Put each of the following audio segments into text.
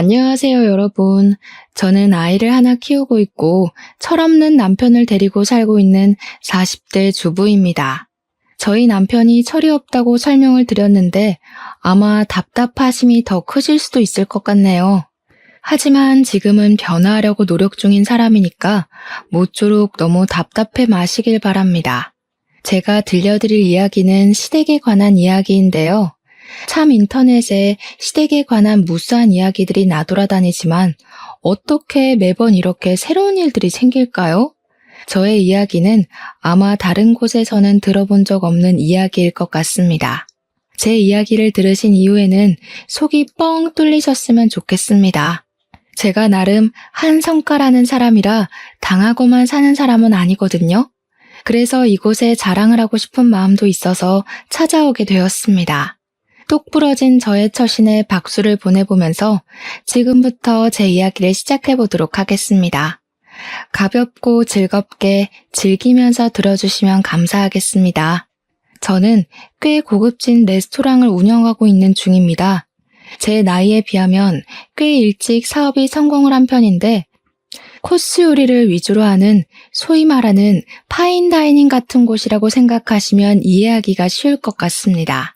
안녕하세요, 여러분. 저는 아이를 하나 키우고 있고 철없는 남편을 데리고 살고 있는 40대 주부입니다. 저희 남편이 철이 없다고 설명을 드렸는데 아마 답답하심이 더 크실 수도 있을 것 같네요. 하지만 지금은 변화하려고 노력 중인 사람이니까 모쪼록 너무 답답해 마시길 바랍니다. 제가 들려드릴 이야기는 시댁에 관한 이야기인데요. 참 인터넷에 시댁에 관한 무수한 이야기들이 나돌아다니지만 어떻게 매번 이렇게 새로운 일들이 생길까요? 저의 이야기는 아마 다른 곳에서는 들어본 적 없는 이야기일 것 같습니다. 제 이야기를 들으신 이후에는 속이 뻥 뚫리셨으면 좋겠습니다. 제가 나름 한성가라는 사람이라 당하고만 사는 사람은 아니거든요. 그래서 이곳에 자랑을 하고 싶은 마음도 있어서 찾아오게 되었습니다. 똑 부러진 저의 처신에 박수를 보내보면서 지금부터 제 이야기를 시작해보도록 하겠습니다. 가볍고 즐겁게 즐기면서 들어주시면 감사하겠습니다. 저는 꽤 고급진 레스토랑을 운영하고 있는 중입니다. 제 나이에 비하면 꽤 일찍 사업이 성공을 한 편인데 코스 요리를 위주로 하는 소위 말하는 파인다이닝 같은 곳이라고 생각하시면 이해하기가 쉬울 것 같습니다.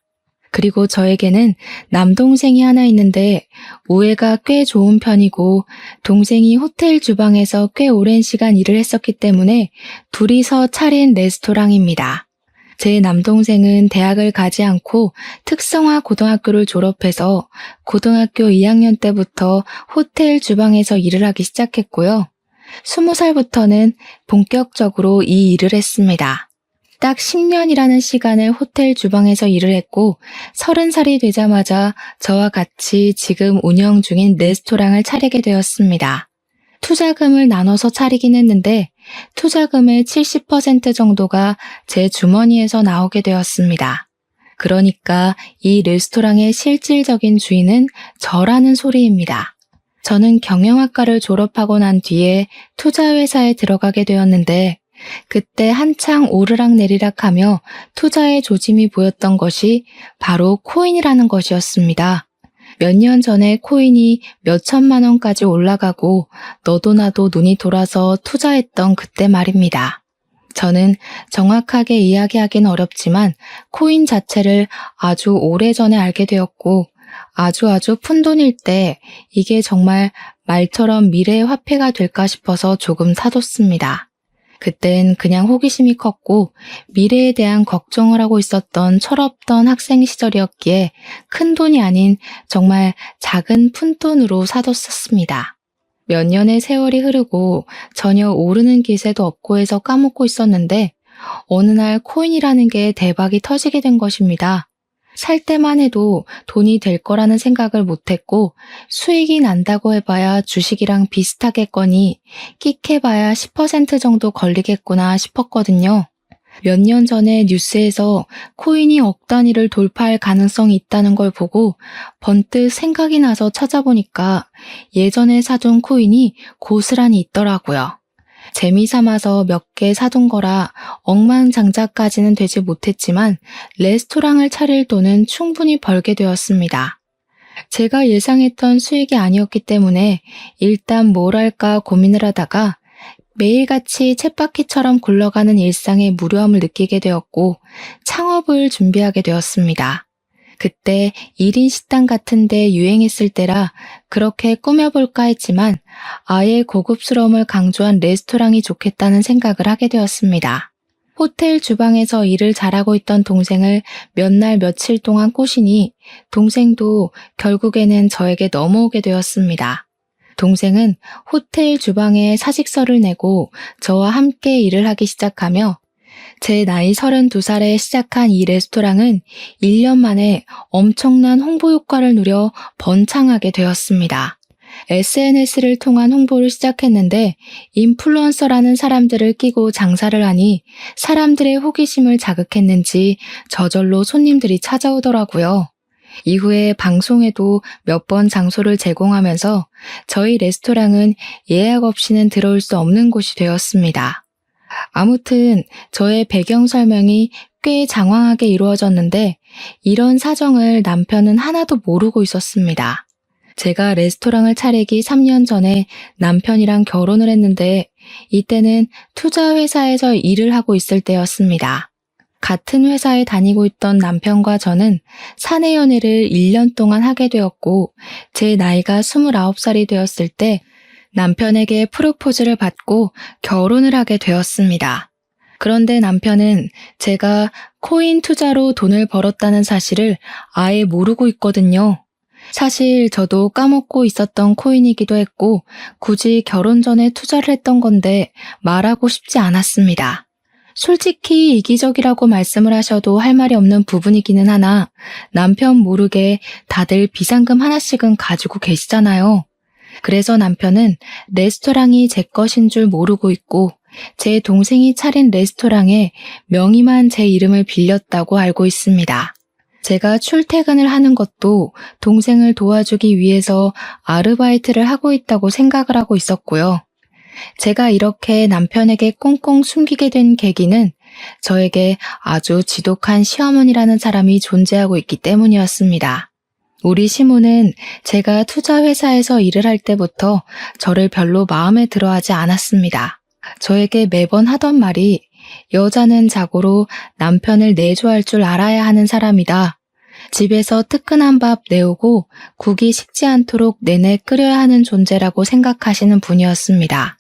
그리고 저에게는 남동생이 하나 있는데 우애가 꽤 좋은 편이고 동생이 호텔 주방에서 꽤 오랜 시간 일을 했었기 때문에 둘이서 차린 레스토랑입니다. 제 남동생은 대학을 가지 않고 특성화 고등학교를 졸업해서 고등학교 2학년 때부터 호텔 주방에서 일을 하기 시작했고요. 20살부터는 본격적으로 이 일을 했습니다. 딱 10년이라는 시간을 호텔 주방에서 일을 했고 30살이 되자마자 저와 같이 지금 운영 중인 레스토랑을 차리게 되었습니다. 투자금을 나눠서 차리긴 했는데 투자금의 70% 정도가 제 주머니에서 나오게 되었습니다. 그러니까 이 레스토랑의 실질적인 주인은 저라는 소리입니다. 저는 경영학과를 졸업하고 난 뒤에 투자회사에 들어가게 되었는데 그때 한창 오르락내리락하며 투자의 조짐이 보였던 것이 바로 코인이라는 것이었습니다. 몇 년 전에 코인이 몇 천만 원까지 올라가고 너도 나도 눈이 돌아서 투자했던 그때 말입니다. 저는 정확하게 이야기하긴 어렵지만 코인 자체를 아주 오래전에 알게 되었고 아주 푼돈일 때 이게 정말 말처럼 미래의 화폐가 될까 싶어서 조금 사뒀습니다. 그땐 그냥 호기심이 컸고 미래에 대한 걱정을 하고 있었던 철없던 학생 시절이었기에 큰 돈이 아닌 정말 작은 푼돈으로 사뒀었습니다. 몇 년의 세월이 흐르고 전혀 오르는 기세도 없고 해서 까먹고 있었는데 어느 날 코인이라는 게 대박이 터지게 된 것입니다. 살 때만 해도 돈이 될 거라는 생각을 못했고 수익이 난다고 해봐야 주식이랑 비슷하겠거니 끽해봐야 10% 정도 걸리겠구나 싶었거든요. 몇 년 전에 뉴스에서 코인이 억 단위를 돌파할 가능성이 있다는 걸 보고 번뜩 생각이 나서 찾아보니까 예전에 사둔 코인이 고스란히 있더라고요. 재미삼아서 몇 개 사둔 거라 억만장자까지는 되지 못했지만 레스토랑을 차릴 돈은 충분히 벌게 되었습니다. 제가 예상했던 수익이 아니었기 때문에 일단 뭘 할까 고민을 하다가 매일같이 쳇바퀴처럼 굴러가는 일상의 무료함을 느끼게 되었고 창업을 준비하게 되었습니다. 그때 1인 식당 같은 데 유행했을 때라 그렇게 꾸며볼까 했지만 아예 고급스러움을 강조한 레스토랑이 좋겠다는 생각을 하게 되었습니다. 호텔 주방에서 일을 잘하고 있던 동생을 몇 날 며칠 동안 꼬시니 동생도 결국에는 저에게 넘어오게 되었습니다. 동생은 호텔 주방에 사직서를 내고 저와 함께 일을 하기 시작하며 제 나이 32살에 시작한 이 레스토랑은 1년 만에 엄청난 홍보 효과를 누려 번창하게 되었습니다. SNS를 통한 홍보를 시작했는데 인플루언서라는 사람들을 끼고 장사를 하니 사람들의 호기심을 자극했는지 저절로 손님들이 찾아오더라고요. 이후에 방송에도 몇 번 장소를 제공하면서 저희 레스토랑은 예약 없이는 들어올 수 없는 곳이 되었습니다. 아무튼 저의 배경 설명이 꽤 장황하게 이루어졌는데 이런 사정을 남편은 하나도 모르고 있었습니다. 제가 레스토랑을 차리기 3년 전에 남편이랑 결혼을 했는데 이때는 투자 회사에서 일을 하고 있을 때였습니다. 같은 회사에 다니고 있던 남편과 저는 사내 연애를 1년 동안 하게 되었고 제 나이가 29살이 되었을 때 남편에게 프로포즈를 받고 결혼을 하게 되었습니다. 그런데 남편은 제가 코인 투자로 돈을 벌었다는 사실을 아예 모르고 있거든요. 사실 저도 까먹고 있었던 코인이기도 했고 굳이 결혼 전에 투자를 했던 건데 말하고 싶지 않았습니다. 솔직히 이기적이라고 말씀을 하셔도 할 말이 없는 부분이기는 하나 남편 모르게 다들 비상금 하나씩은 가지고 계시잖아요. 그래서 남편은 레스토랑이 제 것인 줄 모르고 있고 제 동생이 차린 레스토랑에 명의만 제 이름을 빌렸다고 알고 있습니다. 제가 출퇴근을 하는 것도 동생을 도와주기 위해서 아르바이트를 하고 있다고 생각을 하고 있었고요. 제가 이렇게 남편에게 꽁꽁 숨기게 된 계기는 저에게 아주 지독한 시어머니라는 사람이 존재하고 있기 때문이었습니다. 우리 시모는 제가 투자 회사에서 일을 할 때부터 저를 별로 마음에 들어하지 않았습니다. 저에게 매번 하던 말이 여자는 자고로 남편을 내조할 줄 알아야 하는 사람이다. 집에서 뜨끈한 밥 내오고 국이 식지 않도록 내내 끓여야 하는 존재라고 생각하시는 분이었습니다.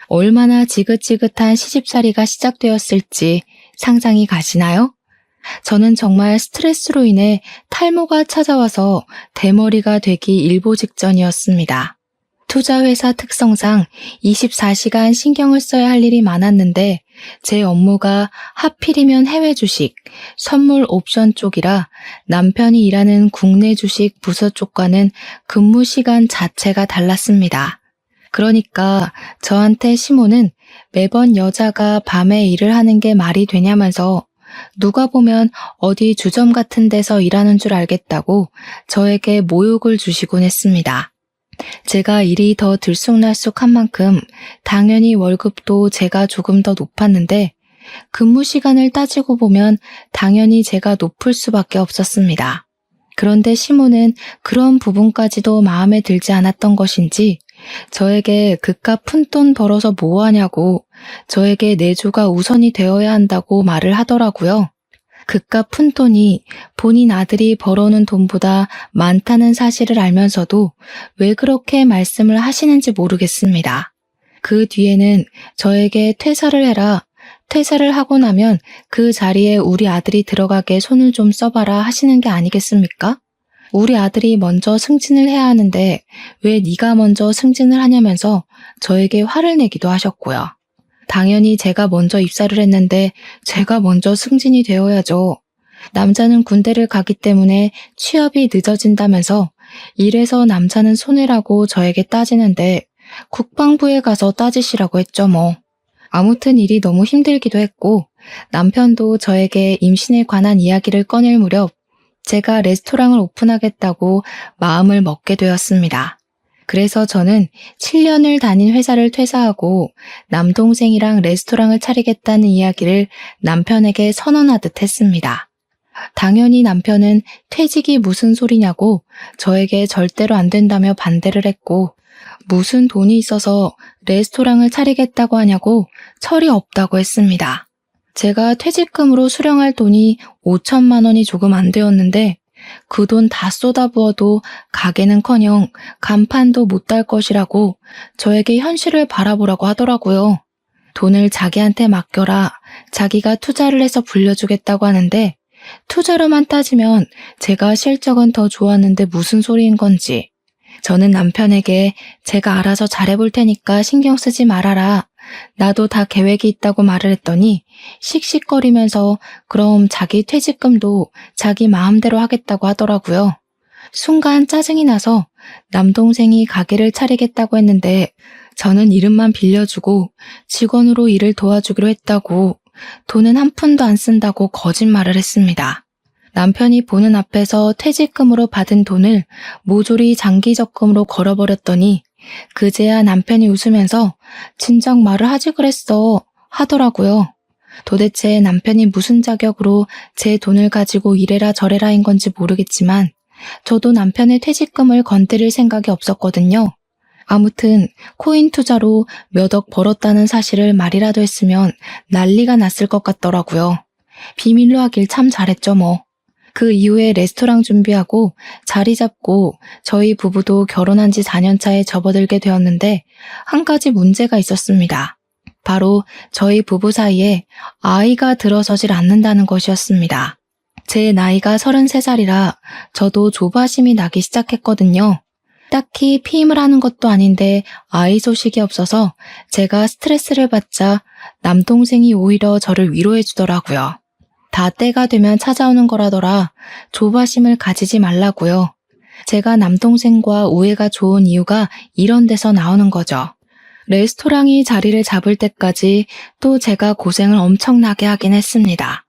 얼마나 지긋지긋한 시집살이가 시작되었을지 상상이 가시나요? 저는 정말 스트레스로 인해 탈모가 찾아와서 대머리가 되기 일보 직전이었습니다. 투자회사 특성상 24시간 신경을 써야 할 일이 많았는데 제 업무가 하필이면 해외 주식, 선물 옵션 쪽이라 남편이 일하는 국내 주식 부서 쪽과는 근무 시간 자체가 달랐습니다. 그러니까 저한테 시모는 매번 여자가 밤에 일을 하는 게 말이 되냐면서 누가 보면 어디 주점 같은 데서 일하는 줄 알겠다고 저에게 모욕을 주시곤 했습니다. 제가 일이 더 들쑥날쑥한 만큼 당연히 월급도 제가 조금 더 높았는데 근무 시간을 따지고 보면 당연히 제가 높을 수밖에 없었습니다. 그런데 시모는 그런 부분까지도 마음에 들지 않았던 것인지 저에게 그깟 푼돈 벌어서 뭐하냐고 저에게 내조가 우선이 되어야 한다고 말을 하더라고요. 그깟 푼돈이 본인 아들이 벌어오는 돈보다 많다는 사실을 알면서도 왜 그렇게 말씀을 하시는지 모르겠습니다. 그 뒤에는 저에게 퇴사를 해라, 퇴사를 하고 나면 그 자리에 우리 아들이 들어가게 손을 좀 써봐라 하시는 게 아니겠습니까? 우리 아들이 먼저 승진을 해야 하는데 왜 네가 먼저 승진을 하냐면서 저에게 화를 내기도 하셨고요. 당연히 제가 먼저 입사를 했는데 제가 먼저 승진이 되어야죠. 남자는 군대를 가기 때문에 취업이 늦어진다면서 이래서 남자는 손해라고 저에게 따지는데 국방부에 가서 따지시라고 했죠 뭐. 아무튼 일이 너무 힘들기도 했고 남편도 저에게 임신에 관한 이야기를 꺼낼 무렵 제가 레스토랑을 오픈하겠다고 마음을 먹게 되었습니다. 그래서 저는 7년을 다닌 회사를 퇴사하고 남동생이랑 레스토랑을 차리겠다는 이야기를 남편에게 선언하듯 했습니다. 당연히 남편은 퇴직이 무슨 소리냐고 저에게 절대로 안 된다며 반대를 했고 무슨 돈이 있어서 레스토랑을 차리겠다고 하냐고 철이 없다고 했습니다. 제가 퇴직금으로 수령할 돈이 5천만 원이 조금 안 되었는데 그 돈 다 쏟아부어도 가게는커녕 간판도 못 달 것이라고 저에게 현실을 바라보라고 하더라고요. 돈을 자기한테 맡겨라. 자기가 투자를 해서 불려주겠다고 하는데 투자로만 따지면 제가 실적은 더 좋았는데 무슨 소리인 건지. 저는 남편에게 제가 알아서 잘해볼 테니까 신경 쓰지 말아라. 나도 다 계획이 있다고 말을 했더니 씩씩거리면서 그럼 자기 퇴직금도 자기 마음대로 하겠다고 하더라고요. 순간 짜증이 나서 남동생이 가게를 차리겠다고 했는데 저는 이름만 빌려주고 직원으로 일을 도와주기로 했다고 돈은 한 푼도 안 쓴다고 거짓말을 했습니다. 남편이 보는 앞에서 퇴직금으로 받은 돈을 모조리 장기적금으로 걸어버렸더니 그제야 남편이 웃으면서 진작 말을 하지 그랬어 하더라고요. 도대체 남편이 무슨 자격으로 제 돈을 가지고 이래라 저래라인 건지 모르겠지만 저도 남편의 퇴직금을 건드릴 생각이 없었거든요. 아무튼 코인 투자로 몇 억 벌었다는 사실을 말이라도 했으면 난리가 났을 것 같더라고요. 비밀로 하길 참 잘했죠 뭐. 그 이후에 레스토랑 준비하고 자리 잡고 저희 부부도 결혼한 지 4년 차에 접어들게 되었는데 한 가지 문제가 있었습니다. 바로 저희 부부 사이에 아이가 들어서질 않는다는 것이었습니다. 제 나이가 33살이라 저도 조바심이 나기 시작했거든요. 딱히 피임을 하는 것도 아닌데 아이 소식이 없어서 제가 스트레스를 받자 남동생이 오히려 저를 위로해 주더라고요. 다 때가 되면 찾아오는 거라더라. 조바심을 가지지 말라고요. 제가 남동생과 우애가 좋은 이유가 이런 데서 나오는 거죠. 레스토랑이 자리를 잡을 때까지 또 제가 고생을 엄청나게 하긴 했습니다.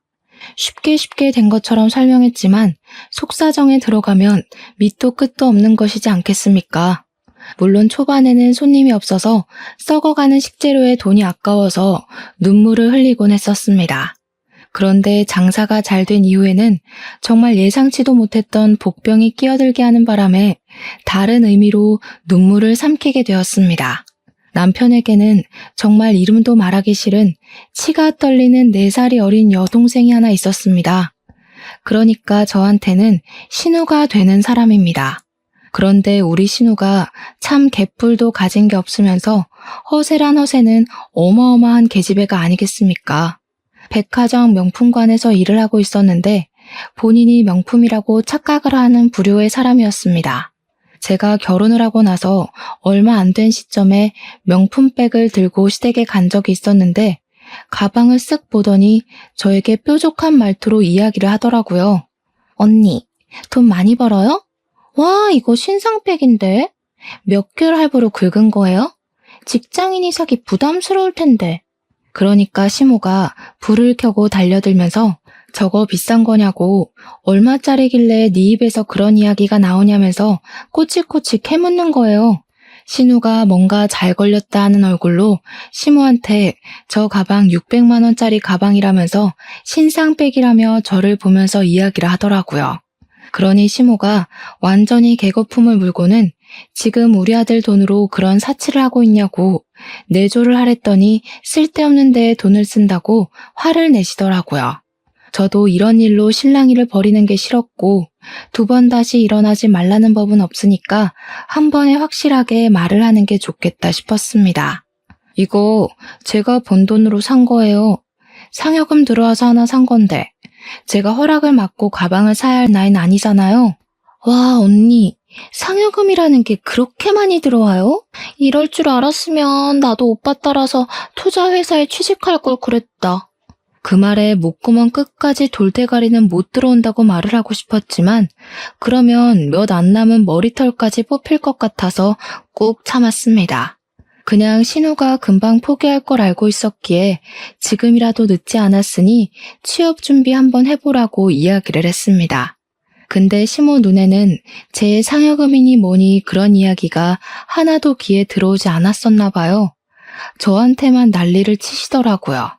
쉽게 된 것처럼 설명했지만 속사정에 들어가면 밑도 끝도 없는 것이지 않겠습니까? 물론 초반에는 손님이 없어서 썩어가는 식재료에 돈이 아까워서 눈물을 흘리곤 했었습니다. 그런데 장사가 잘 된 이후에는 정말 예상치도 못했던 복병이 끼어들게 하는 바람에 다른 의미로 눈물을 삼키게 되었습니다. 남편에게는 정말 이름도 말하기 싫은 치가 떨리는 4살이 어린 여동생이 하나 있었습니다. 그러니까 저한테는 신우가 되는 사람입니다. 그런데 우리 신우가 참 개뿔도 가진 게 없으면서 허세란 허세는 어마어마한 계집애가 아니겠습니까? 백화점 명품관에서 일을 하고 있었는데 본인이 명품이라고 착각을 하는 부류의 사람이었습니다. 제가 결혼을 하고 나서 얼마 안 된 시점에 명품백을 들고 시댁에 간 적이 있었는데 가방을 쓱 보더니 저에게 뾰족한 말투로 이야기를 하더라고요. 언니, 돈 많이 벌어요? 와, 이거 신상백인데? 몇 개월 할부로 긁은 거예요? 직장인이 사기 부담스러울 텐데. 그러니까 시모가 불을 켜고 달려들면서 저거 비싼 거냐고 얼마짜리길래 네 입에서 그런 이야기가 나오냐면서 꼬치꼬치 캐묻는 거예요. 신우가 뭔가 잘 걸렸다 하는 얼굴로 시모한테 저 가방 600만 원짜리 가방이라면서 신상백이라며 저를 보면서 이야기를 하더라고요. 그러니 시모가 완전히 개거품을 물고는 지금 우리 아들 돈으로 그런 사치를 하고 있냐고 내조를 하랬더니 쓸데없는 데에 돈을 쓴다고 화를 내시더라고요. 저도 이런 일로 실랑이를 벌이는 게 싫었고 2번 다시 일어나지 말라는 법은 없으니까 한 번에 확실하게 말을 하는 게 좋겠다 싶었습니다. 이거 제가 번 돈으로 산 거예요. 상여금 들어와서 하나 산 건데 제가 허락을 받고 가방을 사야 할 나이는 아니잖아요. 와, 언니, 상여금이라는 게 그렇게 많이 들어와요? 이럴 줄 알았으면 나도 오빠 따라서 투자회사에 취직할 걸 그랬다. 그 말에 목구멍 끝까지 돌대가리는 못 들어온다고 말을 하고 싶었지만 그러면 몇 안 남은 머리털까지 뽑힐 것 같아서 꾹 참았습니다. 그냥 신우가 금방 포기할 걸 알고 있었기에 지금이라도 늦지 않았으니 취업 준비 한번 해보라고 이야기를 했습니다. 근데 시모 눈에는 제 상여금이니 뭐니 그런 이야기가 하나도 귀에 들어오지 않았었나 봐요. 저한테만 난리를 치시더라고요.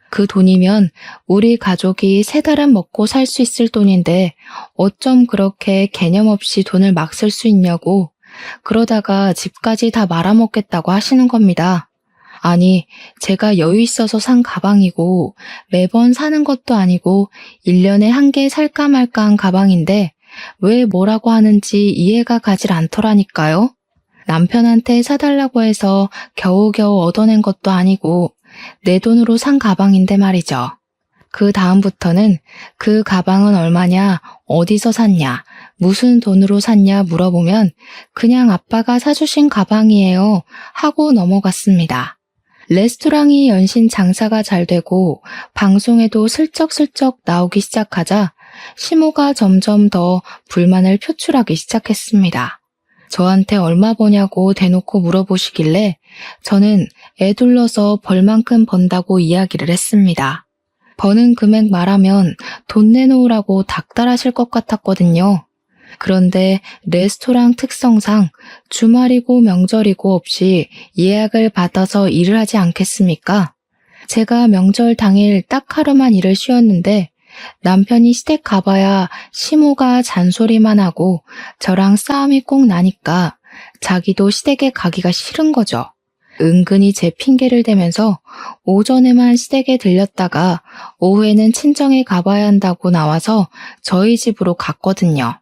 그 돈이면 우리 가족이 3달은 먹고 살 수 있을 돈인데 어쩜 그렇게 개념 없이 돈을 막 쓸 수 있냐고 그러다가 집까지 다 말아먹겠다고 하시는 겁니다. 아니, 제가 여유 있어서 산 가방이고 매번 사는 것도 아니고 1년에 한 개 살까 말까 한 가방인데 왜 뭐라고 하는지 이해가 가질 않더라니까요. 남편한테 사달라고 해서 겨우겨우 얻어낸 것도 아니고 내 돈으로 산 가방인데 말이죠. 그 다음부터는 그 가방은 얼마냐, 어디서 샀냐, 무슨 돈으로 샀냐 물어보면 그냥 아빠가 사주신 가방이에요 하고 넘어갔습니다. 레스토랑이 연신 장사가 잘 되고 방송에도 슬쩍슬쩍 나오기 시작하자 시모가 점점 더 불만을 표출하기 시작했습니다. 저한테 얼마 버냐고 대놓고 물어보시길래 저는 애 둘러서 벌만큼 번다고 이야기를 했습니다. 버는 금액 말하면 돈 내놓으라고 닥달하실 것 같았거든요. 그런데 레스토랑 특성상 주말이고 명절이고 없이 예약을 받아서 일을 하지 않겠습니까? 제가 명절 당일 딱 하루만 일을 쉬었는데 남편이 시댁 가봐야 시모가 잔소리만 하고 저랑 싸움이 꼭 나니까 자기도 시댁에 가기가 싫은 거죠. 은근히 제 핑계를 대면서 오전에만 시댁에 들렸다가 오후에는 친정에 가봐야 한다고 나와서 저희 집으로 갔거든요.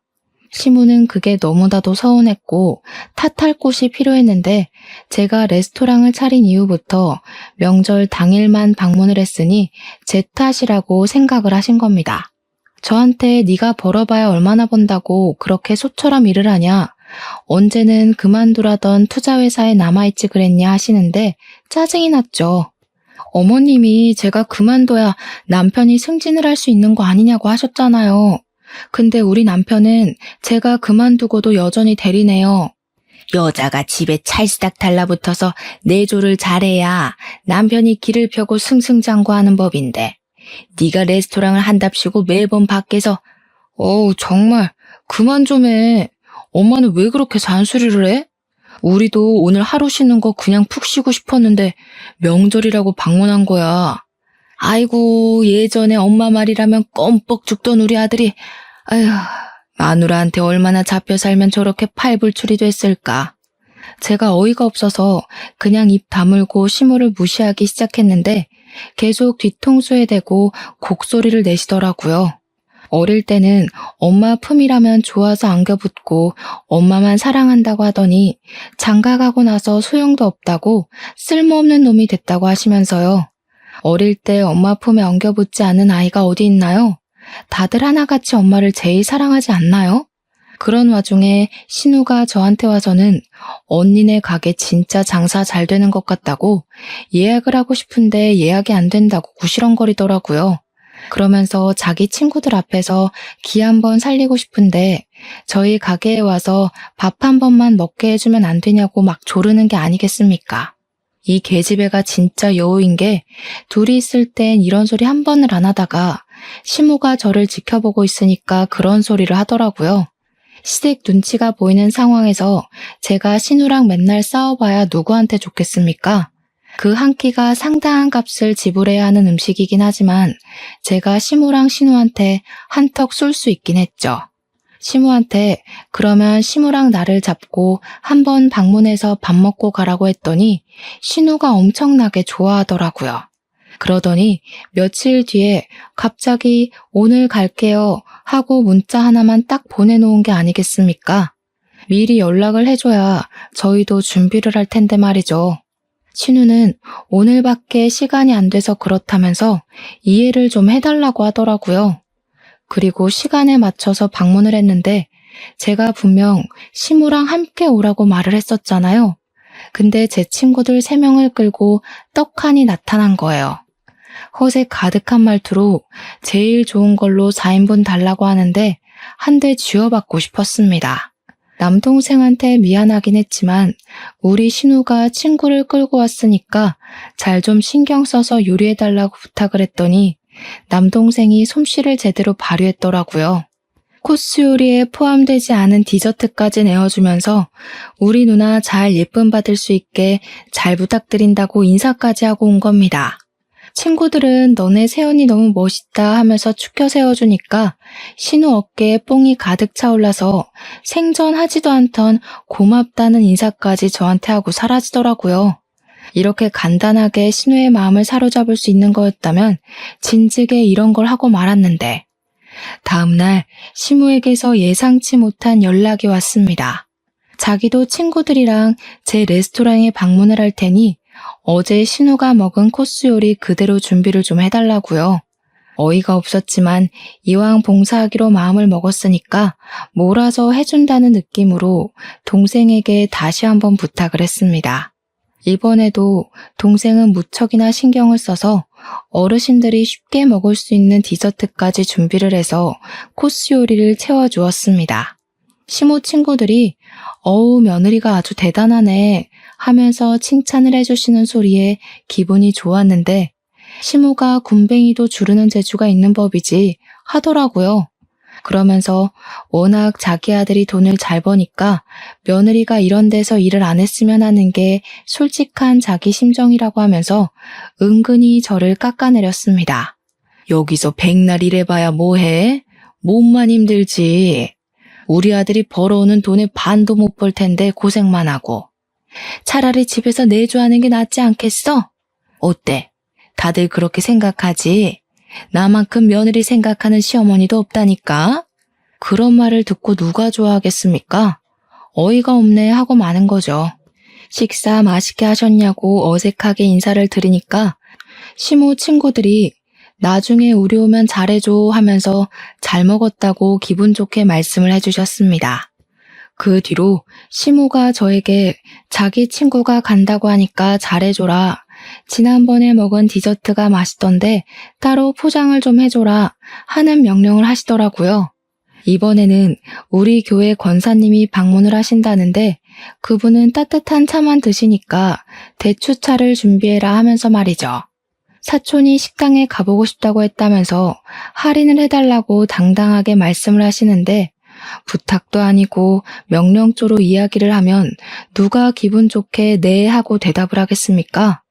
시무는 그게 너무나도 서운했고 탓할 곳이 필요했는데 제가 레스토랑을 차린 이후부터 명절 당일만 방문을 했으니 제 탓이라고 생각을 하신 겁니다. 저한테 네가 벌어봐야 얼마나 번다고 그렇게 소처럼 일을 하냐, 언제는 그만두라던 투자회사에 남아있지 그랬냐 하시는데 짜증이 났죠. 어머님이 제가 그만둬야 남편이 승진을 할 수 있는 거 아니냐고 하셨잖아요. 근데 우리 남편은 제가 그만두고도 여전히 대리네요. 여자가 집에 찰싹 달라붙어서 내조를 잘해야 남편이 길을 펴고 승승장구하는 법인데 네가 레스토랑을 한답시고 매번 밖에서 정말 그만 좀 해. 엄마는 왜 그렇게 잔소리를 해? 우리도 오늘 하루 쉬는 거 그냥 푹 쉬고 싶었는데 명절이라고 방문한 거야. 아이고, 예전에 엄마 말이라면 껌뻑 죽던 우리 아들이 아휴, 마누라한테 얼마나 잡혀 살면 저렇게 팔불출이 됐을까. 제가 어이가 없어서 그냥 입 다물고 시무를 무시하기 시작했는데 계속 뒤통수에 대고 곡소리를 내시더라고요. 어릴 때는 엄마 품이라면 좋아서 안겨붙고 엄마만 사랑한다고 하더니 장가가고 나서 소용도 없다고 쓸모없는 놈이 됐다고 하시면서요. 어릴 때 엄마 품에 엉겨붙지 않은 아이가 어디 있나요? 다들 하나같이 엄마를 제일 사랑하지 않나요? 그런 와중에 신우가 저한테 와서는 언니네 가게 진짜 장사 잘 되는 것 같다고 예약을 하고 싶은데 예약이 안 된다고 구시렁거리더라고요. 그러면서 자기 친구들 앞에서 기 한번 살리고 싶은데 저희 가게에 와서 밥 한 번만 먹게 해주면 안 되냐고 막 조르는 게 아니겠습니까? 이 계집애가 진짜 여우인 게 둘이 있을 땐 이런 소리 한 번을 안 하다가 시무가 저를 지켜보고 있으니까 그런 소리를 하더라고요. 시댁 눈치가 보이는 상황에서 제가 신우랑 맨날 싸워봐야 누구한테 좋겠습니까? 그 한 끼가 상당한 값을 지불해야 하는 음식이긴 하지만 제가 시무랑 신우한테 한턱 쏠 수 있긴 했죠. 시무한테 그러면 시무랑 나를 잡고 한번 방문해서 밥 먹고 가라고 했더니 신우가 엄청나게 좋아하더라고요. 그러더니 며칠 뒤에 갑자기 오늘 갈게요 하고 문자 하나만 딱 보내놓은 게 아니겠습니까? 미리 연락을 해줘야 저희도 준비를 할 텐데 말이죠. 신우는 오늘밖에 시간이 안 돼서 그렇다면서 이해를 좀 해달라고 하더라고요. 그리고 시간에 맞춰서 방문을 했는데 제가 분명 시무랑 함께 오라고 말을 했었잖아요. 근데 제 친구들 3명을 끌고 떡하니 나타난 거예요. 허세 가득한 말투로 제일 좋은 걸로 4인분 달라고 하는데 한 대 쥐어받고 싶었습니다. 남동생한테 미안하긴 했지만 우리 신우가 친구를 끌고 왔으니까 잘 좀 신경 써서 요리해달라고 부탁을 했더니 남동생이 솜씨를 제대로 발휘했더라고요. 코스 요리에 포함되지 않은 디저트까지 내어주면서 우리 누나 잘 예쁨 받을 수 있게 잘 부탁드린다고 인사까지 하고 온 겁니다. 친구들은 너네 세연이 너무 멋있다 하면서 축켜 세워주니까 신우 어깨에 뽕이 가득 차올라서 생전하지도 않던 고맙다는 인사까지 저한테 하고 사라지더라고요. 이렇게 간단하게 신우의 마음을 사로잡을 수 있는 거였다면 진즉에 이런 걸 하고 말았는데 다음날 시무에게서 예상치 못한 연락이 왔습니다. 자기도 친구들이랑 제 레스토랑에 방문을 할 테니 어제 신우가 먹은 코스 요리 그대로 준비를 좀 해달라고요. 어이가 없었지만 이왕 봉사하기로 마음을 먹었으니까 몰아서 해준다는 느낌으로 동생에게 다시 한번 부탁을 했습니다. 이번에도 동생은 무척이나 신경을 써서 어르신들이 쉽게 먹을 수 있는 디저트까지 준비를 해서 코스 요리를 채워주었습니다. 시모 친구들이 어우 며느리가 아주 대단하네 하면서 칭찬을 해주시는 소리에 기분이 좋았는데 시모가 굼벵이도 주르는 재주가 있는 법이지 하더라고요. 그러면서 워낙 자기 아들이 돈을 잘 버니까 며느리가 이런 데서 일을 안 했으면 하는 게 솔직한 자기 심정이라고 하면서 은근히 저를 깎아내렸습니다. 여기서 백날 일해봐야 뭐해? 몸만 힘들지. 우리 아들이 벌어오는 돈의 반도 못 벌 텐데 고생만 하고. 차라리 집에서 내조하는 게 낫지 않겠어? 어때? 다들 그렇게 생각하지? 나만큼 며느리 생각하는 시어머니도 없다니까? 그런 말을 듣고 누가 좋아하겠습니까? 어이가 없네 하고 마는 거죠. 식사 맛있게 하셨냐고 어색하게 인사를 드리니까 시모 친구들이 나중에 우리 오면 잘해줘 하면서 잘 먹었다고 기분 좋게 말씀을 해주셨습니다. 그 뒤로 시모가 저에게 자기 친구가 간다고 하니까 잘해줘라. 지난번에 먹은 디저트가 맛있던데 따로 포장을 좀 해줘라 하는 명령을 하시더라고요. 이번에는 우리 교회 권사님이 방문을 하신다는데 그분은 따뜻한 차만 드시니까 대추차를 준비해라 하면서 말이죠. 사촌이 식당에 가보고 싶다고 했다면서 할인을 해달라고 당당하게 말씀을 하시는데 부탁도 아니고 명령조로 이야기를 하면 누가 기분 좋게 네 하고 대답을 하겠습니까?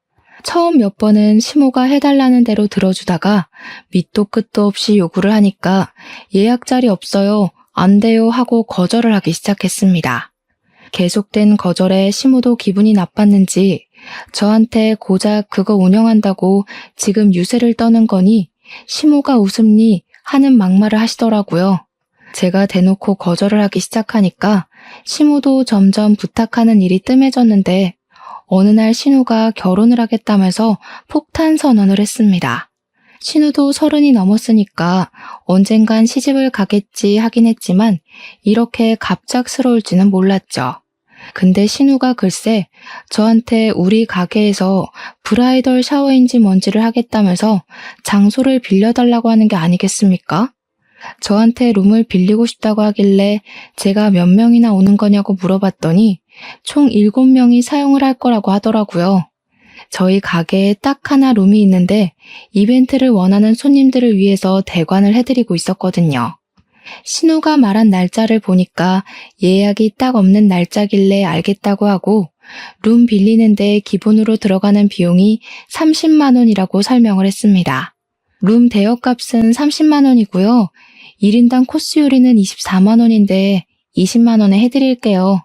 처음 몇 번은 시모가 해달라는 대로 들어주다가 밑도 끝도 없이 요구를 하니까 예약 자리 없어요, 안 돼요 하고 거절을 하기 시작했습니다. 계속된 거절에 시모도 기분이 나빴는지 저한테 고작 그거 운영한다고 지금 유세를 떠는 거니 시모가 웃음니 하는 막말을 하시더라고요. 제가 대놓고 거절을 하기 시작하니까 시모도 점점 부탁하는 일이 뜸해졌는데 어느 날 신우가 결혼을 하겠다면서 폭탄 선언을 했습니다. 신우도 30이 넘었으니까 언젠간 시집을 가겠지 하긴 했지만 이렇게 갑작스러울지는 몰랐죠. 근데 신우가 글쎄 저한테 우리 가게에서 브라이덜 샤워인지 뭔지를 하겠다면서 장소를 빌려달라고 하는 게 아니겠습니까? 저한테 룸을 빌리고 싶다고 하길래 제가 몇 명이나 오는 거냐고 물어봤더니 총 7명이 사용을 할 거라고 하더라고요. 저희 가게에 딱 하나 룸이 있는데 이벤트를 원하는 손님들을 위해서 대관을 해드리고 있었거든요. 신우가 말한 날짜를 보니까 예약이 딱 없는 날짜길래 알겠다고 하고 룸 빌리는데 기본으로 들어가는 비용이 30만 원이라고 설명을 했습니다. 룸 대여값은 30만 원이고요. 1인당 코스 요리는 24만 원인데 20만 원에 해드릴게요.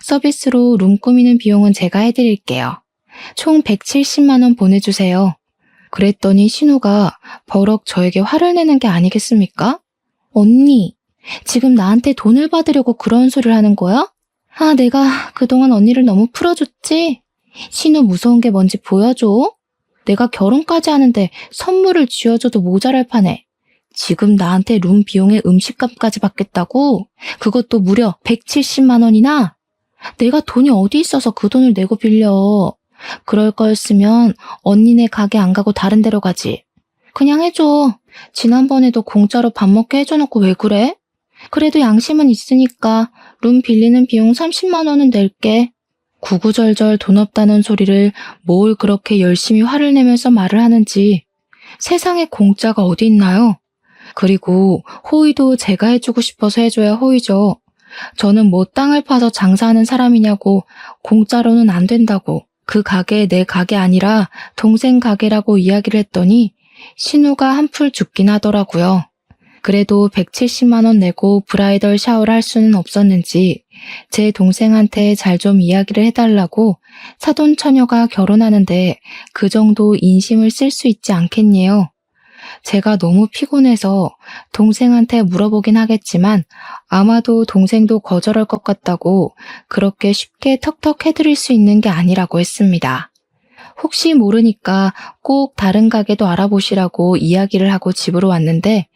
서비스로 룸 꾸미는 비용은 제가 해드릴게요. 총 170만 원 보내주세요. 그랬더니 신우가 버럭 저에게 화를 내는 게 아니겠습니까? 언니, 지금 나한테 돈을 받으려고 그런 소리를 하는 거야? 아, 내가 그동안 언니를 너무 풀어줬지? 신우 무서운 게 뭔지 보여줘? 내가 결혼까지 하는데 선물을 쥐어줘도 모자랄 판에 지금 나한테 룸 비용에 음식값까지 받겠다고? 그것도 무려 170만 원이나? 내가 돈이 어디 있어서 그 돈을 내고 빌려. 그럴 거였으면 언니네 가게 안 가고 다른 데로 가지. 그냥 해줘. 지난번에도 공짜로 밥 먹게 해줘놓고 왜 그래? 그래도 양심은 있으니까 룸 빌리는 비용 30만 원은 낼게. 구구절절 돈 없다는 소리를 뭘 그렇게 열심히 화를 내면서 말을 하는지 세상에 공짜가 어디 있나요? 그리고 호의도 제가 해주고 싶어서 해줘야 호의죠. 저는 뭐 땅을 파서 장사하는 사람이냐고 공짜로는 안 된다고 그 가게 내 가게 아니라 동생 가게라고 이야기를 했더니 신우가 한풀 죽긴 하더라고요. 그래도 170만 원 내고 브라이덜 샤워를 할 수는 없었는지 제 동생한테 잘 좀 이야기를 해달라고 사돈 처녀가 결혼하는데 그 정도 인심을 쓸 수 있지 않겠니요? 제가 너무 피곤해서 동생한테 물어보긴 하겠지만 아마도 동생도 거절할 것 같다고 그렇게 쉽게 턱턱 해드릴 수 있는 게 아니라고 했습니다. 혹시 모르니까 꼭 다른 가게도 알아보시라고 이야기를 하고 집으로 왔는데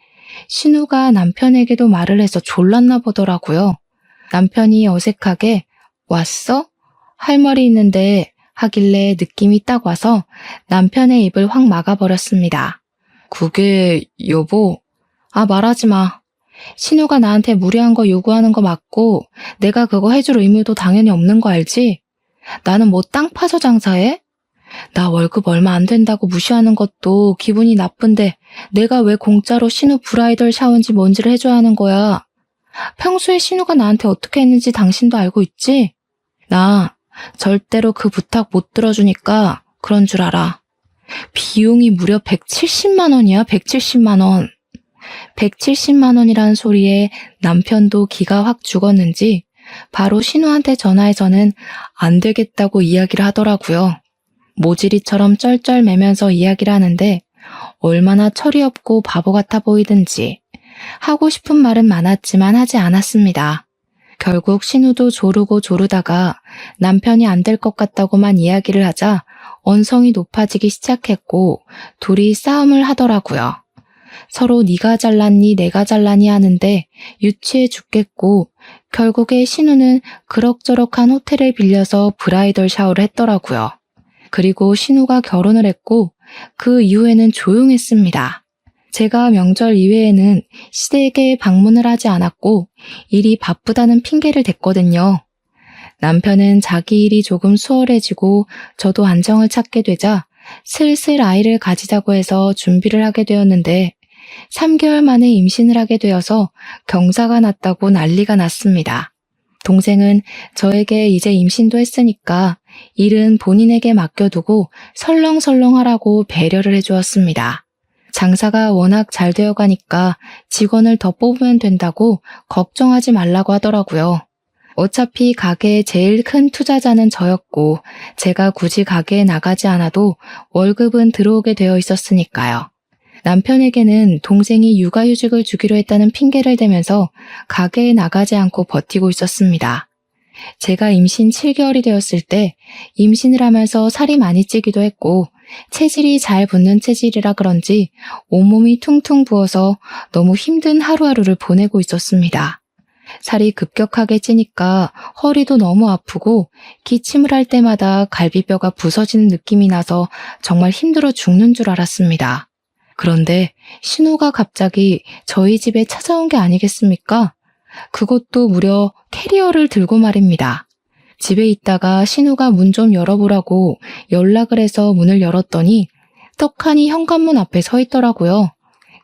신우가 남편에게도 말을 해서 졸랐나 보더라고요. 남편이 어색하게 왔어? 할 말이 있는데 하길래 느낌이 딱 와서 남편의 입을 확 막아버렸습니다. 그게 여보? 아, 말하지 마. 신우가 나한테 무리한 거 요구하는 거 맞고 내가 그거 해줄 의무도 당연히 없는 거 알지? 나는 뭐 땅 파서 장사해? 나 월급 얼마 안 된다고 무시하는 것도 기분이 나쁜데 내가 왜 공짜로 신우 브라이덜 샤워인지 뭔지를 해줘야 하는 거야. 평소에 신우가 나한테 어떻게 했는지 당신도 알고 있지? 나 절대로 그 부탁 못 들어주니까 그런 줄 알아. 비용이 무려 170만 원이야, 170만 원. 170만 원이란 소리에 남편도 기가 확 죽었는지 바로 신우한테 전화해서는 안 되겠다고 이야기를 하더라고요. 모질이처럼 쩔쩔매면서 이야기를 하는데 얼마나 철이 없고 바보 같아 보이든지 하고 싶은 말은 많았지만 하지 않았습니다. 결국 신우도 조르고 조르다가 남편이 안 될 것 같다고만 이야기를 하자 언성이 높아지기 시작했고 둘이 싸움을 하더라고요. 서로 네가 잘났니 내가 잘났니 하는데 유치해 죽겠고 결국에 신우는 그럭저럭한 호텔을 빌려서 브라이덜 샤워를 했더라고요. 그리고 신우가 결혼을 했고 그 이후에는 조용했습니다. 제가 명절 이외에는 시댁에 방문을 하지 않았고 일이 바쁘다는 핑계를 댔거든요. 남편은 자기 일이 조금 수월해지고 저도 안정을 찾게 되자 슬슬 아이를 가지자고 해서 준비를 하게 되었는데 3개월 만에 임신을 하게 되어서 경사가 났다고 난리가 났습니다. 동생은 저에게 이제 임신도 했으니까 일은 본인에게 맡겨두고 설렁설렁 하라고 배려를 해주었습니다. 장사가 워낙 잘 되어가니까 직원을 더 뽑으면 된다고 걱정하지 말라고 하더라고요. 어차피 가게의 제일 큰 투자자는 저였고 제가 굳이 가게에 나가지 않아도 월급은 들어오게 되어 있었으니까요. 남편에게는 동생이 육아휴직을 주기로 했다는 핑계를 대면서 가게에 나가지 않고 버티고 있었습니다. 제가 임신 7개월이 되었을 때 임신을 하면서 살이 많이 찌기도 했고 체질이 잘 붙는 체질이라 그런지 온몸이 퉁퉁 부어서 너무 힘든 하루하루를 보내고 있었습니다. 살이 급격하게 찌니까 허리도 너무 아프고 기침을 할 때마다 갈비뼈가 부서지는 느낌이 나서 정말 힘들어 죽는 줄 알았습니다. 그런데 신우가 갑자기 저희 집에 찾아온 게 아니겠습니까? 그것도 무려 캐리어를 들고 말입니다. 집에 있다가 신우가 문 좀 열어보라고 연락을 해서 문을 열었더니 떡하니 현관문 앞에 서 있더라고요.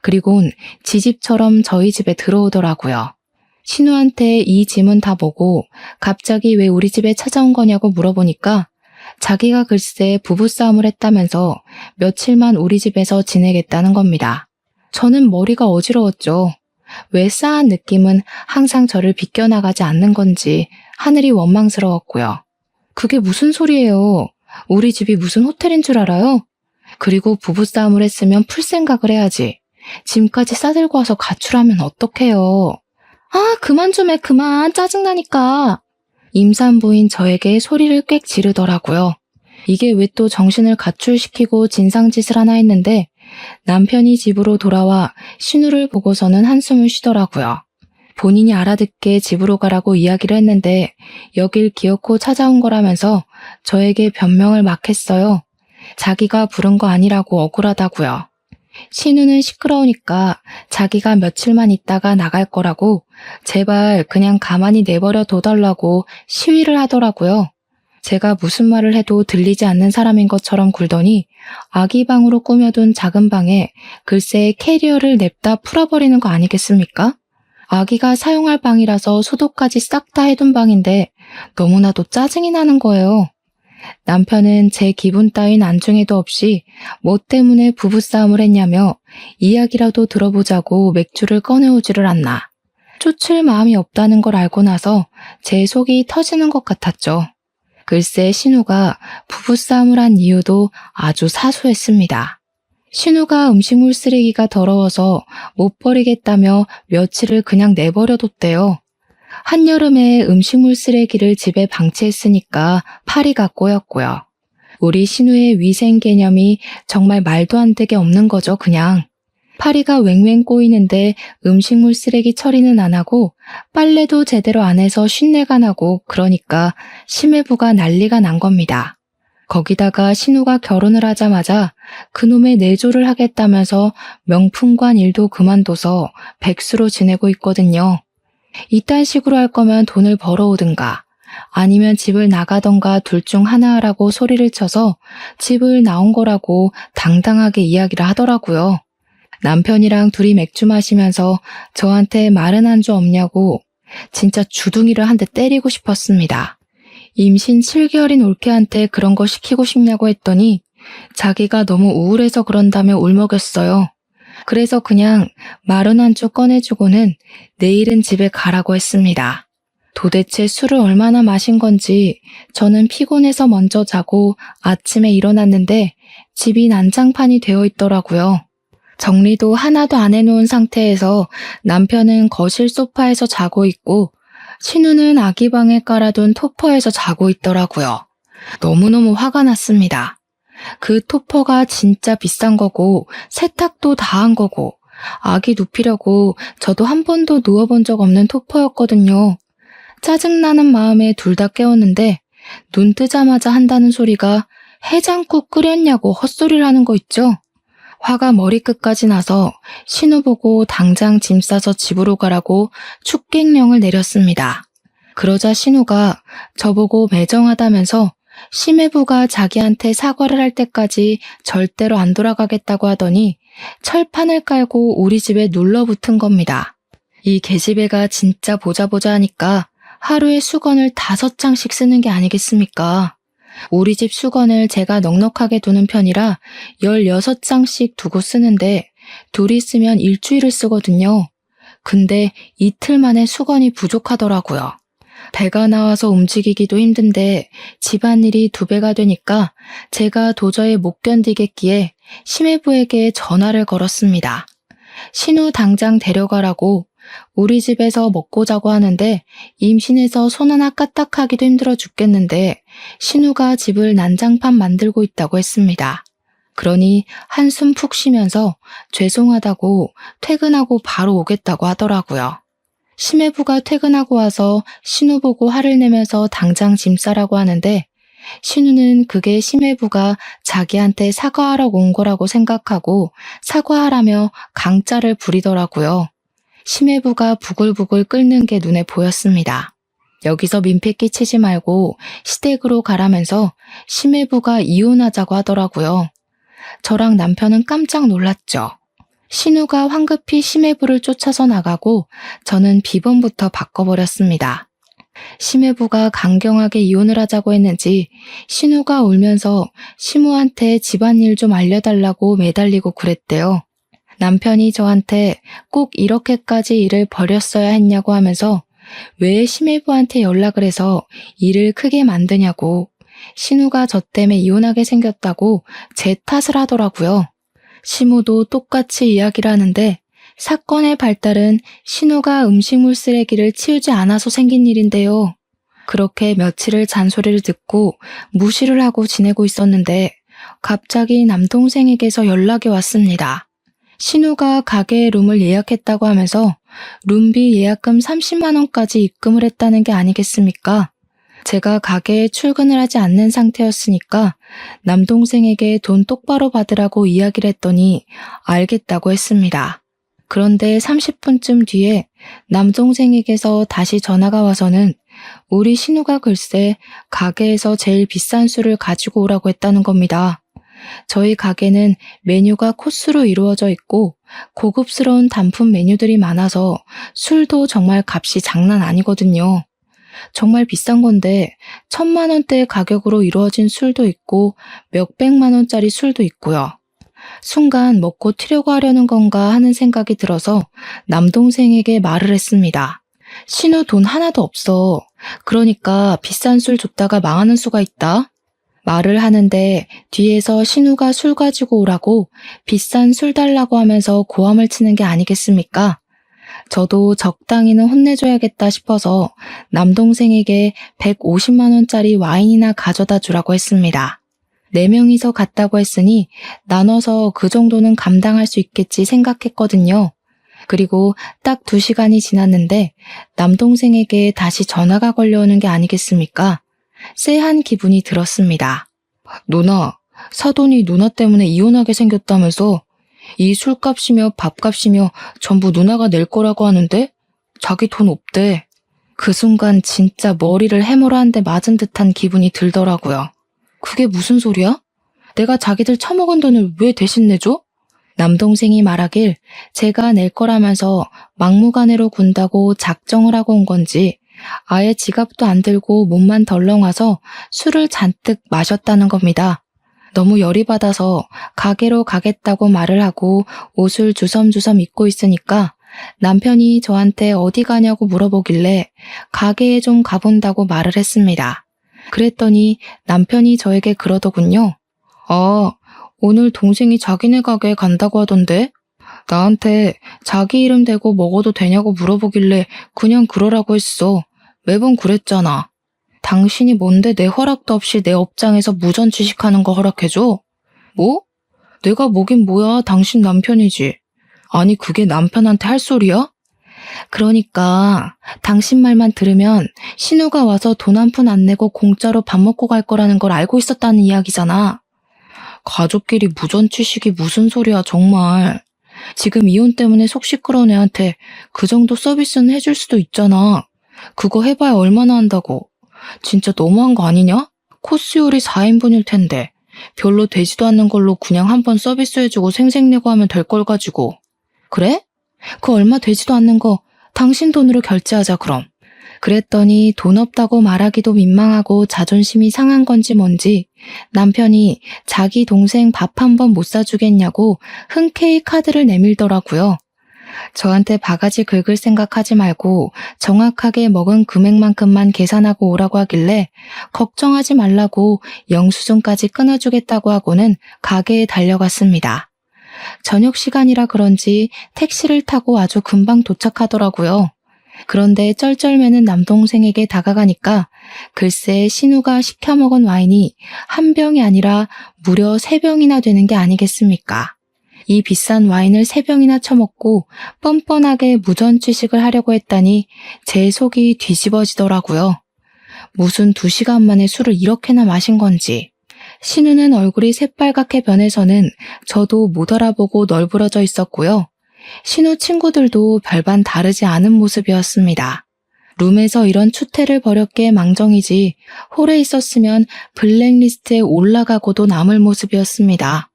그리곤 지집처럼 저희 집에 들어오더라고요. 신우한테 이 짐은 다 뭐고 갑자기 왜 우리 집에 찾아온 거냐고 물어보니까 자기가 글쎄 부부싸움을 했다면서 며칠만 우리 집에서 지내겠다는 겁니다. 저는 머리가 어지러웠죠. 왜 싸한 느낌은 항상 저를 비껴나가지 않는 건지 하늘이 원망스러웠고요. 그게 무슨 소리예요? 우리 집이 무슨 호텔인 줄 알아요? 그리고 부부싸움을 했으면 풀 생각을 해야지. 짐까지 싸들고 와서 가출하면 어떡해요? 아, 그만 좀 해, 그만. 짜증나니까. 임산부인 저에게 소리를 꽥 지르더라고요. 이게 왜 또 정신을 가출시키고 진상짓을 하나 했는데 남편이 집으로 돌아와 신우를 보고서는 한숨을 쉬더라고요. 본인이 알아듣게 집으로 가라고 이야기를 했는데 여길 기어코 찾아온 거라면서 저에게 변명을 막 했어요. 자기가 부른 거 아니라고 억울하다고요. 신우는 시끄러우니까 자기가 며칠만 있다가 나갈 거라고 제발 그냥 가만히 내버려 둬달라고 시위를 하더라고요. 제가 무슨 말을 해도 들리지 않는 사람인 것처럼 굴더니 아기 방으로 꾸며둔 작은 방에 글쎄 캐리어를 냅다 풀어버리는 거 아니겠습니까? 아기가 사용할 방이라서 소독까지 싹 다 해둔 방인데 너무나도 짜증이 나는 거예요. 남편은 제 기분 따윈 안중에도 없이 뭐 때문에 부부싸움을 했냐며 이야기라도 들어보자고 맥주를 꺼내오지를 않나. 쫓을 마음이 없다는 걸 알고 나서 제 속이 터지는 것 같았죠. 글쎄 신우가 부부싸움을 한 이유도 아주 사소했습니다. 신우가 음식물 쓰레기가 더러워서 못 버리겠다며 며칠을 그냥 내버려뒀대요. 한여름에 음식물 쓰레기를 집에 방치했으니까 파리가 꼬였고요. 우리 신우의 위생 개념이 정말 말도 안 되게 없는 거죠, 그냥. 파리가 웽웽 꼬이는데 음식물 쓰레기 처리는 안 하고 빨래도 제대로 안 해서 쉰내가 나고 그러니까 심해부가 난리가 난 겁니다. 거기다가 신우가 결혼을 하자마자 그놈의 내조를 하겠다면서 명품관 일도 그만둬서 백수로 지내고 있거든요. 이딴 식으로 할 거면 돈을 벌어오든가 아니면 집을 나가던가 둘 중 하나 하라고 소리를 쳐서 집을 나온 거라고 당당하게 이야기를 하더라고요. 남편이랑 둘이 맥주 마시면서 저한테 마른 안주 없냐고 진짜 주둥이를 한 대 때리고 싶었습니다. 임신 7개월인 올케한테 그런 거 시키고 싶냐고 했더니 자기가 너무 우울해서 그런다며 울먹였어요. 그래서 그냥 마른 안주 꺼내주고는 내일은 집에 가라고 했습니다. 도대체 술을 얼마나 마신 건지 저는 피곤해서 먼저 자고 아침에 일어났는데 집이 난장판이 되어 있더라고요. 정리도 하나도 안 해놓은 상태에서 남편은 거실 소파에서 자고 있고 신우는 아기 방에 깔아둔 토퍼에서 자고 있더라고요. 너무너무 화가 났습니다. 그 토퍼가 진짜 비싼 거고 세탁도 다 한 거고 아기 눕히려고 저도 한 번도 누워본 적 없는 토퍼였거든요. 짜증나는 마음에 둘 다 깨웠는데 눈 뜨자마자 한다는 소리가 해장국 끓였냐고 헛소리를 하는 거 있죠? 화가 머리끝까지 나서 신우 보고 당장 짐 싸서 집으로 가라고 축객령을 내렸습니다. 그러자 신우가 저보고 매정하다면서 심해부가 자기한테 사과를 할 때까지 절대로 안 돌아가겠다고 하더니 철판을 깔고 우리 집에 눌러붙은 겁니다. 이 계집애가 진짜 보자 하니까 하루에 수건을 5장씩 쓰는 게 아니겠습니까? 우리 집 수건을 제가 넉넉하게 두는 편이라 16장씩 두고 쓰는데 둘이 쓰면 일주일을 쓰거든요. 근데 이틀 만에 수건이 부족하더라고요. 배가 나와서 움직이기도 힘든데 집안일이 2배가 되니까 제가 도저히 못 견디겠기에 심해부에게 전화를 걸었습니다. 신우 당장 데려가라고. 우리 집에서 먹고 자고 하는데 임신해서 손 하나 까딱하기도 힘들어 죽겠는데 신우가 집을 난장판 만들고 있다고 했습니다. 그러니 한숨 푹 쉬면서 죄송하다고 퇴근하고 바로 오겠다고 하더라고요. 심해부가 퇴근하고 와서 신우 보고 화를 내면서 당장 짐 싸라고 하는데 신우는 그게 심해부가 자기한테 사과하라고 온 거라고 생각하고 사과하라며 강짜를 부리더라고요. 심해부가 부글부글 끓는 게 눈에 보였습니다. 여기서 민폐 끼치지 말고 시댁으로 가라면서 심해부가 이혼하자고 하더라고요. 저랑 남편은 깜짝 놀랐죠. 신우가 황급히 심해부를 쫓아서 나가고 저는 비번부터 바꿔버렸습니다. 심해부가 강경하게 이혼을 하자고 했는지 신우가 울면서 시무한테 집안일 좀 알려달라고 매달리고 그랬대요. 남편이 저한테 꼭 이렇게까지 일을 벌였어야 했냐고 하면서 왜 심해부한테 연락을 해서 일을 크게 만드냐고 신우가 저 때문에 이혼하게 생겼다고 제 탓을 하더라고요. 시무도 똑같이 이야기를 하는데 사건의 발달은 신우가 음식물 쓰레기를 치우지 않아서 생긴 일인데요. 그렇게 며칠을 잔소리를 듣고 무시를 하고 지내고 있었는데 갑자기 남동생에게서 연락이 왔습니다. 신우가 가게에 룸을 예약했다고 하면서 룸비 예약금 30만 원까지 입금을 했다는 게 아니겠습니까? 제가 가게에 출근을 하지 않는 상태였으니까 남동생에게 돈 똑바로 받으라고 이야기를 했더니 알겠다고 했습니다. 그런데 30분쯤 뒤에 남동생에게서 다시 전화가 와서는 우리 신우가 글쎄 가게에서 제일 비싼 술을 가지고 오라고 했다는 겁니다. 저희 가게는 메뉴가 코스로 이루어져 있고 고급스러운 단품 메뉴들이 많아서 술도 정말 값이 장난 아니거든요. 정말 비싼 건데 1,000만 원대 가격으로 이루어진 술도 있고 몇백만 원짜리 술도 있고요. 순간 먹고 튀려고 하려는 건가 하는 생각이 들어서 남동생에게 말을 했습니다. 신우 돈 하나도 없어. 그러니까 비싼 술 줬다가 망하는 수가 있다. 말을 하는데 뒤에서 신우가 술 가지고 오라고 비싼 술 달라고 하면서 고함을 치는 게 아니겠습니까? 저도 적당히는 혼내줘야겠다 싶어서 남동생에게 150만 원짜리 와인이나 가져다 주라고 했습니다. 4명이서 갔다고 했으니 나눠서 그 정도는 감당할 수 있겠지 생각했거든요. 그리고 딱 2시간이 지났는데 남동생에게 다시 전화가 걸려오는 게 아니겠습니까? 쎄한 기분이 들었습니다. 누나, 사돈이 누나 때문에 이혼하게 생겼다면서 이 술값이며 밥값이며 전부 누나가 낼 거라고 하는데 자기 돈 없대. 그 순간 진짜 머리를 해머라 한 대 맞은 듯한 기분이 들더라고요. 그게 무슨 소리야? 내가 자기들 처먹은 돈을 왜 대신 내줘? 남동생이 말하길 제가 낼 거라면서 막무가내로 군다고 작정을 하고 온 건지 아예 지갑도 안 들고 몸만 덜렁 와서 술을 잔뜩 마셨다는 겁니다. 너무 열이 받아서 가게로 가겠다고 말을 하고 옷을 주섬주섬 입고 있으니까 남편이 저한테 어디 가냐고 물어보길래 가게에 좀 가본다고 말을 했습니다. 그랬더니 남편이 저에게 그러더군요. 아, 오늘 동생이 자기네 가게에 간다고 하던데? 나한테 자기 이름 대고 먹어도 되냐고 물어보길래 그냥 그러라고 했어. 매번 그랬잖아. 당신이 뭔데 내 허락도 없이 내 업장에서 무전 취식하는 거 허락해줘? 뭐? 내가 뭐긴 뭐야, 당신 남편이지. 아니, 그게 남편한테 할 소리야? 그러니까 당신 말만 들으면 신우가 와서 돈 한 푼 안 내고 공짜로 밥 먹고 갈 거라는 걸 알고 있었다는 이야기잖아. 가족끼리 무전 취식이 무슨 소리야, 정말. 지금 이혼 때문에 속 시끄러운 애한테 그 정도 서비스는 해줄 수도 있잖아. 그거 해봐야 얼마나 한다고. 진짜 너무한 거 아니냐? 코스 요리 4인분일 텐데 별로 되지도 않는 걸로 그냥 한번 서비스 해주고 생색내고 하면 될 걸 가지고. 그래? 그 얼마 되지도 않는 거 당신 돈으로 결제하자 그럼. 그랬더니 돈 없다고 말하기도 민망하고 자존심이 상한 건지 뭔지 남편이 자기 동생 밥 한 번 못 사주겠냐고 흔쾌히 카드를 내밀더라고요. 저한테 바가지 긁을 생각하지 말고 정확하게 먹은 금액만큼만 계산하고 오라고 하길래 걱정하지 말라고 영수증까지 끊어주겠다고 하고는 가게에 달려갔습니다. 저녁 시간이라 그런지 택시를 타고 아주 금방 도착하더라고요. 그런데 쩔쩔매는 남동생에게 다가가니까 글쎄 신우가 시켜 먹은 와인이 한 병이 아니라 무려 3병이나 되는 게 아니겠습니까? 이 비싼 와인을 3병이나 처먹고 뻔뻔하게 무전취식을 하려고 했다니 제 속이 뒤집어지더라고요. 무슨 2시간 만에 술을 이렇게나 마신 건지. 신우는 얼굴이 새빨갛게 변해서는 저도 못 알아보고 널브러져 있었고요. 신우 친구들도 별반 다르지 않은 모습이었습니다. 룸에서 이런 추태를 벌였기에 망정이지 홀에 있었으면 블랙리스트에 올라가고도 남을 모습이었습니다.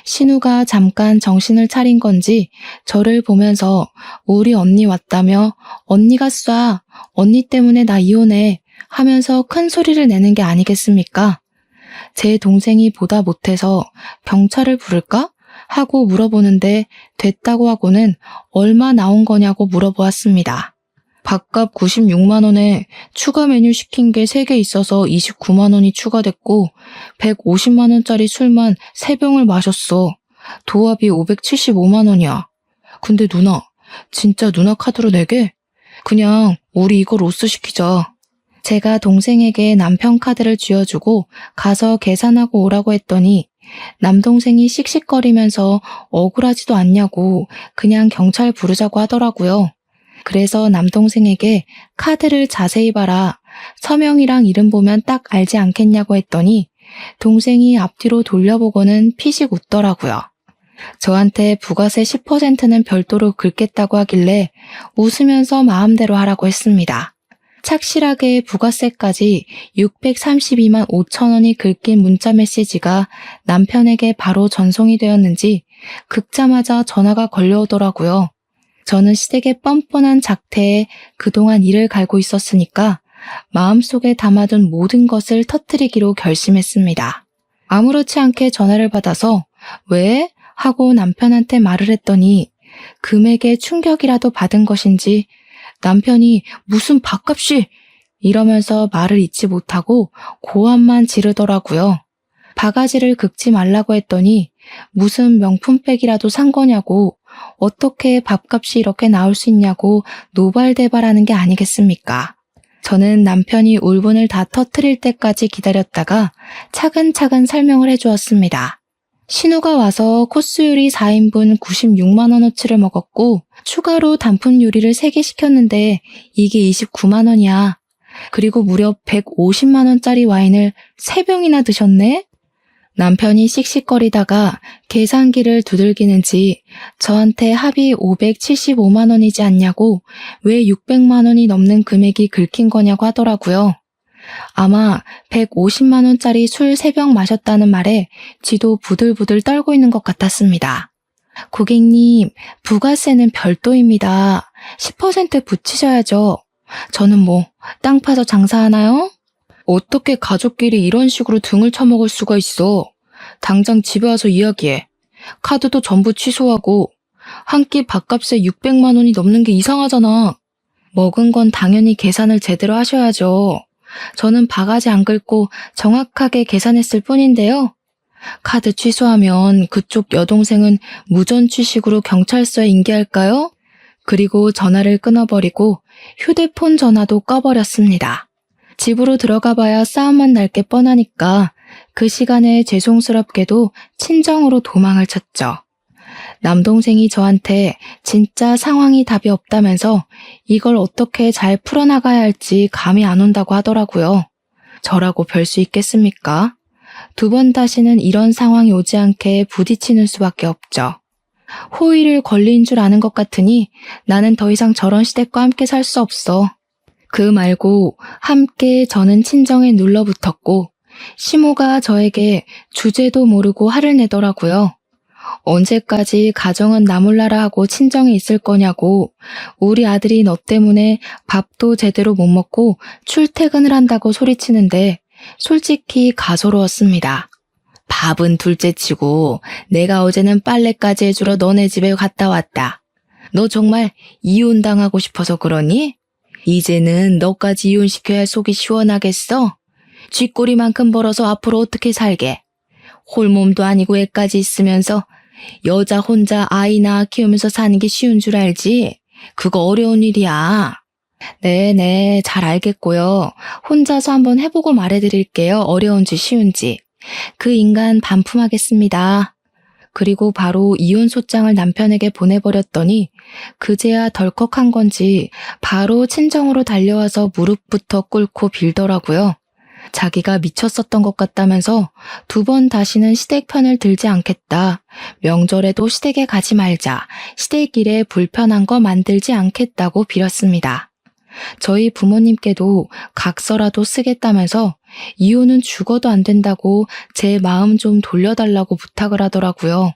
신우가 잠깐 정신을 차린 건지 저를 보면서 우리 언니 왔다며 언니가 쏴, 언니 때문에 나 이혼해 하면서 큰 소리를 내는 게 아니겠습니까? 제 동생이 보다 못해서 경찰을 부를까? 하고 물어보는데 됐다고 하고는 얼마 나온 거냐고 물어보았습니다. 밥값 96만 원에 추가 메뉴 시킨 게 3개 있어서 29만 원이 추가됐고 150만 원짜리 술만 3병을 마셨어. 도합이 575만 원이야. 근데 누나, 진짜 누나 카드로 내게? 그냥 우리 이거 로스 시키자. 제가 동생에게 남편 카드를 쥐어주고 가서 계산하고 오라고 했더니 남동생이 씩씩거리면서 억울하지도 않냐고 그냥 경찰 부르자고 하더라고요. 그래서 남동생에게 카드를 자세히 봐라. 서명이랑 이름 보면 딱 알지 않겠냐고 했더니 동생이 앞뒤로 돌려보고는 피식 웃더라고요. 저한테 부가세 10%는 별도로 긁겠다고 하길래 웃으면서 마음대로 하라고 했습니다. 착실하게 부가세까지 632만 5천 원이 긁힌 문자 메시지가 남편에게 바로 전송이 되었는지 긁자마자 전화가 걸려오더라고요. 저는 시댁의 뻔뻔한 작태에 그동안 이를 갈고 있었으니까 마음속에 담아둔 모든 것을 터뜨리기로 결심했습니다. 아무렇지 않게 전화를 받아서 왜? 하고 남편한테 말을 했더니 금액에 충격이라도 받은 것인지 남편이 무슨 밥값이 이러면서 말을 잇지 못하고 고함만 지르더라고요. 바가지를 긁지 말라고 했더니 무슨 명품백이라도 산 거냐고 어떻게 밥값이 이렇게 나올 수 있냐고 노발대발하는 게 아니겠습니까? 저는 남편이 울분을 다 터뜨릴 때까지 기다렸다가 차근차근 설명을 해주었습니다. 신우가 와서 코스 요리 4인분 96만 원어치를 먹었고 추가로 단품 요리를 3개 시켰는데 이게 29만 원이야. 그리고 무려 150만 원짜리 와인을 3병이나 드셨네? 남편이 씩씩거리다가 계산기를 두들기는지 저한테 합이 575만 원이지 않냐고 왜 600만 원이 넘는 금액이 긁힌 거냐고 하더라고요. 아마 150만 원짜리 술 3병 마셨다는 말에 지도 부들부들 떨고 있는 것 같았습니다. 고객님, 부가세는 별도입니다. 10% 붙이셔야죠. 저는 뭐 땅 파서 장사하나요? 어떻게 가족끼리 이런 식으로 등을 쳐먹을 수가 있어? 당장 집에 와서 이야기해. 카드도 전부 취소하고 한 끼 밥값에 600만 원이 넘는 게 이상하잖아. 먹은 건 당연히 계산을 제대로 하셔야죠. 저는 바가지 안 긁고 정확하게 계산했을 뿐인데요. 카드 취소하면 그쪽 여동생은 무전 취식으로 경찰서에 인계할까요? 그리고 전화를 끊어버리고 휴대폰 전화도 꺼버렸습니다. 집으로 들어가봐야 싸움만 날 게 뻔하니까 그 시간에 죄송스럽게도 친정으로 도망을 쳤죠. 남동생이 저한테 진짜 상황이 답이 없다면서 이걸 어떻게 잘 풀어나가야 할지 감이 안 온다고 하더라고요. 저라고 별 수 있겠습니까? 2번 다시는 이런 상황이 오지 않게 부딪히는 수밖에 없죠. 호의를 권리인 줄 아는 것 같으니 나는 더 이상 저런 시댁과 함께 살 수 없어. 그 말고 함께 저는 친정에 눌러붙었고 시모가 저에게 주제도 모르고 화를 내더라고요. 언제까지 가정은 나 몰라라 하고 친정에 있을 거냐고, 우리 아들이 너 때문에 밥도 제대로 못 먹고 출퇴근을 한다고 소리치는데 솔직히 가소로웠습니다. 밥은 둘째치고 내가 어제는 빨래까지 해주러 너네 집에 갔다 왔다. 너 정말 이혼당하고 싶어서 그러니? 이제는 너까지 이혼시켜야 속이 시원하겠어? 쥐꼬리만큼 벌어서 앞으로 어떻게 살게? 홀몸도 아니고 애까지 있으면서 여자 혼자 아이 낳아 키우면서 사는 게 쉬운 줄 알지? 그거 어려운 일이야. 네네, 잘 알겠고요. 혼자서 한번 해보고 말해드릴게요. 어려운지 쉬운지. 그 인간 반품하겠습니다. 그리고 바로 이혼 소장을 남편에게 보내버렸더니 그제야 덜컥한 건지 바로 친정으로 달려와서 무릎부터 꿇고 빌더라고요. 자기가 미쳤었던 것 같다면서 2번 다시는 시댁 편을 들지 않겠다. 명절에도 시댁에 가지 말자. 시댁 일에 불편한 거 만들지 않겠다고 빌었습니다. 저희 부모님께도 각서라도 쓰겠다면서 이혼은 죽어도 안 된다고 제 마음 좀 돌려달라고 부탁을 하더라고요.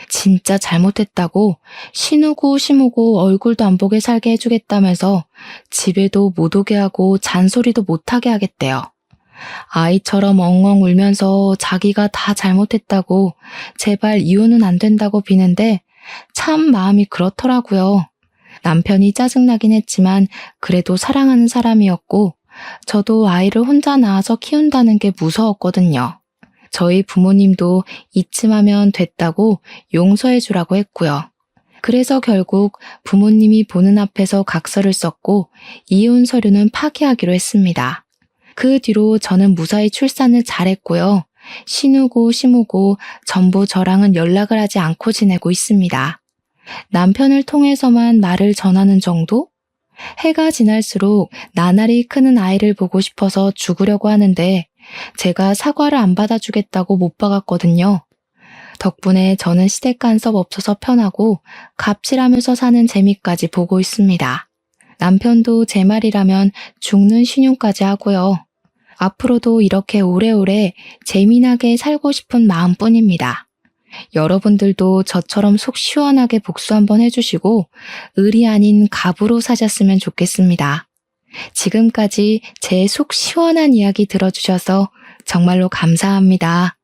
진짜 잘못했다고 시누고 시무고 얼굴도 안 보게 살게 해주겠다면서 집에도 못 오게 하고 잔소리도 못하게 하겠대요. 아이처럼 엉엉 울면서 자기가 다 잘못했다고 제발 이혼은 안 된다고 비는데 참 마음이 그렇더라고요. 남편이 짜증나긴 했지만 그래도 사랑하는 사람이었고 저도 아이를 혼자 낳아서 키운다는 게 무서웠거든요. 저희 부모님도 이쯤 하면 됐다고 용서해 주라고 했고요. 그래서 결국 부모님이 보는 앞에서 각서를 썼고 이혼 서류는 파기하기로 했습니다. 그 뒤로 저는 무사히 출산을 잘했고요. 시누고 시무고 전부 저랑은 연락을 하지 않고 지내고 있습니다. 남편을 통해서만 말을 전하는 정도? 해가 지날수록 나날이 크는 아이를 보고 싶어서 죽으려고 하는데 제가 사과를 안 받아주겠다고 못 박았거든요. 덕분에 저는 시댁 간섭 없어서 편하고 갑질하면서 사는 재미까지 보고 있습니다. 남편도 제 말이라면 죽는 신용까지 하고요. 앞으로도 이렇게 오래오래 재미나게 살고 싶은 마음뿐입니다. 여러분들도 저처럼 속 시원하게 복수 한번 해주시고 을이 아닌 갑으로 사셨으면 좋겠습니다. 지금까지 제 속 시원한 이야기 들어주셔서 정말로 감사합니다.